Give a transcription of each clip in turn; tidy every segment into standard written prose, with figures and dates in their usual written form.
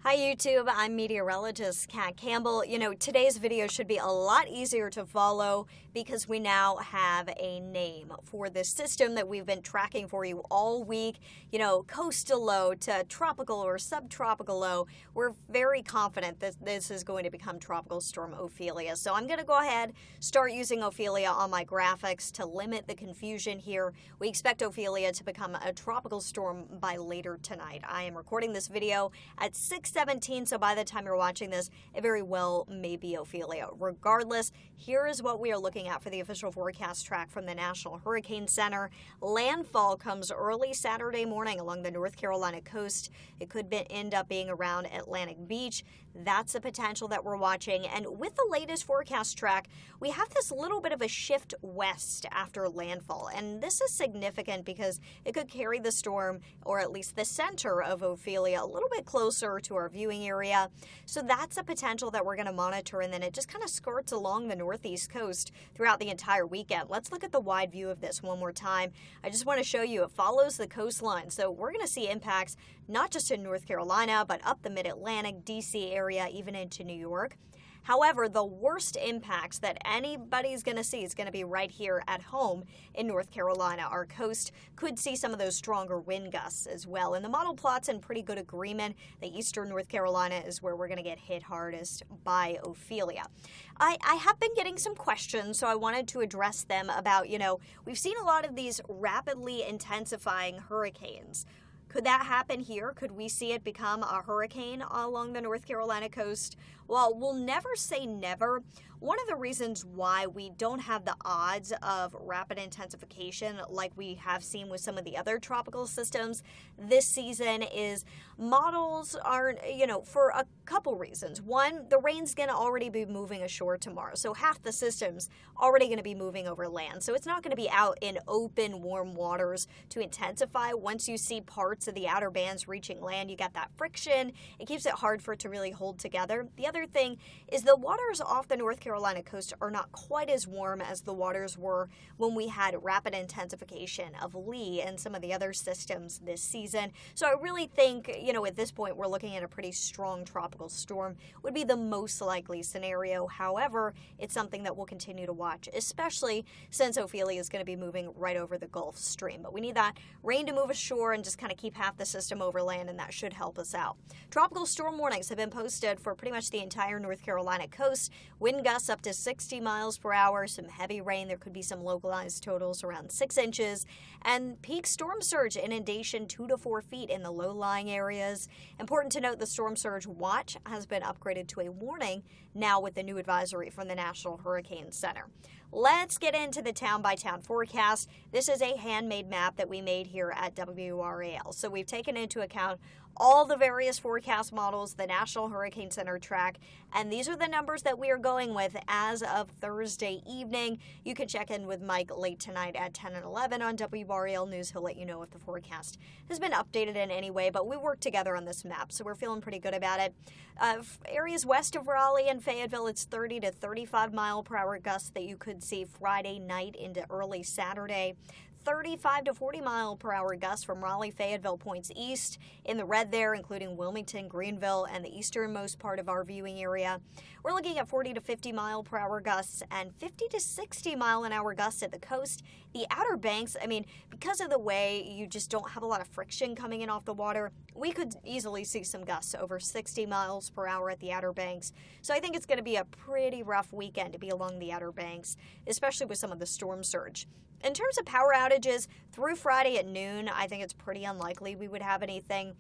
Hi YouTube, I'm meteorologist Kat Campbell. Today's video should be a lot easier to follow because we now have a name for this system that we've been tracking for you all week. Coastal low to tropical or subtropical low. We're very confident that this is going to become Tropical Storm Ophelia. So I'm going to go ahead, start using Ophelia on my graphics to limit the confusion here. We expect Ophelia to become a tropical storm by later tonight. I am recording this video at 6:17, so by the time you're watching this, it very well may be Ophelia. Regardless, here is what we are looking at for the official forecast track from the National Hurricane Center. Landfall comes early Saturday morning along the North Carolina coast. It could end up being around Atlantic Beach. That's a potential that we're watching. And with the latest forecast track, we have this little bit of a shift west after landfall. And this is significant because it could carry the storm, or at least the center of Ophelia, a little bit closer to our viewing area. So that's a potential that we're going to monitor, and then it just kind of skirts along the northeast coast throughout the entire weekend. Let's look at the wide view of this one more time. I just want to show you it follows the coastline, so we're going to see impacts not just in North Carolina, but up the mid-Atlantic, DC area, even into New York. However, the worst impacts that anybody's going to see is going to be right here at home in North Carolina. Our coast could see some of those stronger wind gusts as well. And the model plot's in pretty good agreement. The eastern North Carolina is where we're going to get hit hardest by Ophelia. I have been getting some questions, so I wanted to address them about, we've seen a lot of these rapidly intensifying hurricanes. Could that happen here? Could we see it become a hurricane along the North Carolina coast? Well, we'll never say never. One of the reasons why we don't have the odds of rapid intensification like we have seen with some of the other tropical systems this season is models are, for a couple reasons. One, the rain's going to already be moving ashore tomorrow, so half the system's already going to be moving over land. So it's not going to be out in open, warm waters to intensify. Once you see parts of the outer bands reaching land, you got that friction. It keeps it hard for it to really hold together. The other thing is the waters off the North Carolina coast are not quite as warm as the waters were when we had rapid intensification of Lee and some of the other systems this season. So I really think, at this point, we're looking at a pretty strong tropical storm would be the most likely scenario. However, it's something that we'll continue to watch, especially since Ophelia is going to be moving right over the Gulf Stream. But we need that rain to move ashore and just kind of keep half the system over land, and that should help us out. Tropical storm warnings have been posted for pretty much the entire North Carolina coast. Wind gusts up to 60 miles per hour, some heavy rain. There could be some localized totals around 6 inches, and peak storm surge inundation 2 to 4 feet in the low-lying areas. Important to note, the storm surge watch has been upgraded to a warning now with the new advisory from the National Hurricane Center. Let's get into the town-by-town forecast. This is a handmade map that we made here at WRAL. So we've taken into account all the various forecast models, the National Hurricane Center track, and these are the numbers that we are going with as of Thursday evening. You can check in with Mike late tonight at 10 and 11 on WRAL News. He'll let you know if the forecast has been updated in any way, but we worked together on this map, so we're feeling pretty good about it. Areas west of Raleigh and Fayetteville, it's 30 to 35 mile per hour gusts that you could see Friday night into early Saturday. 35 to 40 mile per hour gusts from Raleigh, Fayetteville points east in the red there, including Wilmington, Greenville, and the easternmost part of our viewing area. We're looking at 40 to 50 mile per hour gusts and 50 to 60 mile an hour gusts at the coast. The Outer Banks, because of the way you just don't have a lot of friction coming in off the water, we could easily see some gusts over 60 miles per hour at the Outer Banks. So I think it's going to be a pretty rough weekend to be along the Outer Banks, especially with some of the storm surge. In terms of power outages, through Friday at noon, I think it's pretty unlikely we would have anything.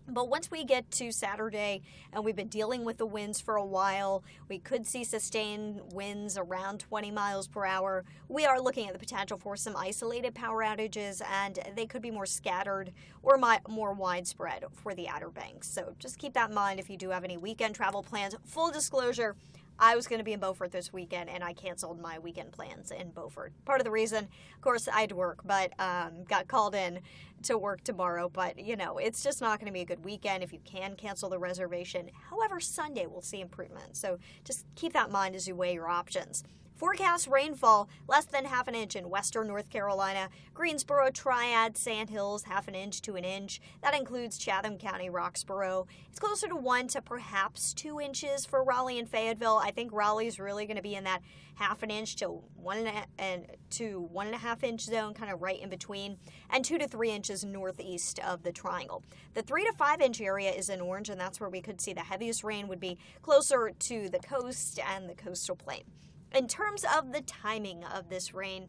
But once we get to Saturday, and we've been dealing with the winds for a while, we could see sustained winds around 20 miles per hour. We are looking at the potential for some isolated power outages, and they could be more scattered or more widespread for the Outer Banks. So just keep that in mind if you do have any weekend travel plans. Full disclosure, I was going to be in Beaufort this weekend, and I canceled my weekend plans in Beaufort. Part of the reason, of course, I had to work, but got called in to work tomorrow. But, it's just not going to be a good weekend if you can cancel the reservation. However, Sunday we'll see improvement. So just keep that in mind as you weigh your options. Forecast rainfall, less than half an inch in western North Carolina, Greensboro, Triad, Sandhills, half an inch to an inch. That includes Chatham County, Roxborough. It's closer to 1 to perhaps 2 inches for Raleigh and Fayetteville. I think Raleigh's really going to be in that half an inch to 1.5 inch zone, kind of right in between, and 2 to 3 inches northeast of the triangle. The 3 to 5 inch area is in orange, and that's where we could see the heaviest rain would be closer to the coast and the coastal plain. In terms of the timing of this rain,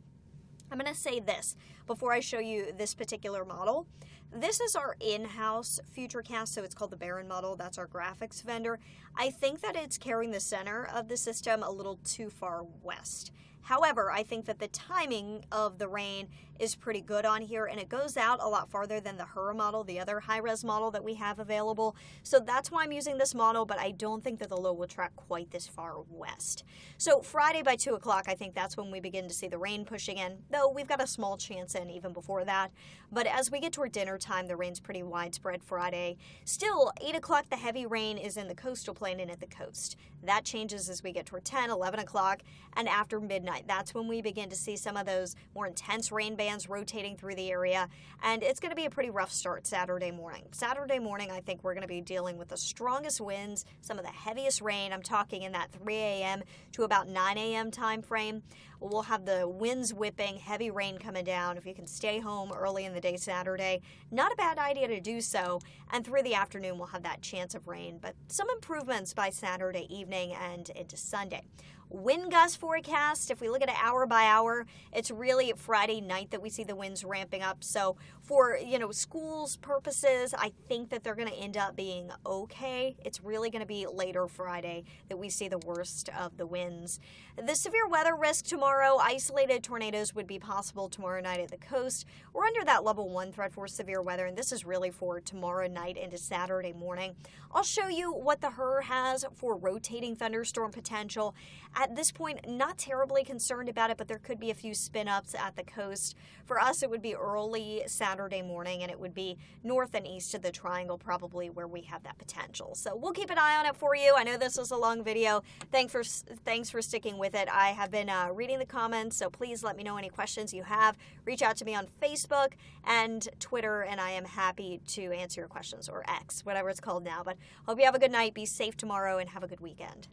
I'm going to say this before I show you this particular model. This is our in-house futurecast, so it's called the Barron model. That's our graphics vendor. I think that it's carrying the center of the system a little too far west. However, I think that the timing of the rain is pretty good on here, and it goes out a lot farther than the HURA model, the other high-res model that we have available. So that's why I'm using this model, but I don't think that the low will track quite this far west. So Friday by 2 o'clock, I think that's when we begin to see the rain pushing in, though we've got a small chance in even before that. But as we get toward dinner time, the rain's pretty widespread Friday. Still, 8 o'clock, the heavy rain is in the coastal plain and at the coast. That changes as we get toward 10, 11 o'clock, and after midnight. That's when we begin to see some of those more intense rain bands rotating through the area, and it's going to be a pretty rough start Saturday morning. Saturday morning, I think we're going to be dealing with the strongest winds, some of the heaviest rain. I'm talking in that 3 a.m. to about 9 a.m. time frame. We'll have the winds whipping, heavy rain coming down. If you can stay home early in the day Saturday, not a bad idea to do so. And through the afternoon, we'll have that chance of rain, but some improvements by Saturday evening and into Sunday. Wind gust forecast, if we look at it hour by hour, it's really Friday night that we see the winds ramping up. So for, schools purposes, I think that they're going to end up being okay. It's really going to be later Friday that we see the worst of the winds. The severe weather risk tomorrow, isolated tornadoes would be possible tomorrow night at the coast. We're under that level 1 threat for severe weather, and this is really for tomorrow night into Saturday morning. I'll show you what the HUR has for rotating thunderstorm potential. At this point, not terribly concerned about it, but there could be a few spin-ups at the coast. For us, it would be early Saturday morning, and it would be north and east of the triangle probably where we have that potential. So we'll keep an eye on it for you. I know this was a long video. Thanks for sticking with it. I have been reading the comments, so please let me know any questions you have. Reach out to me on Facebook and Twitter, and I am happy to answer your questions, or X, whatever it's called now. But hope you have a good night, be safe tomorrow, and have a good weekend.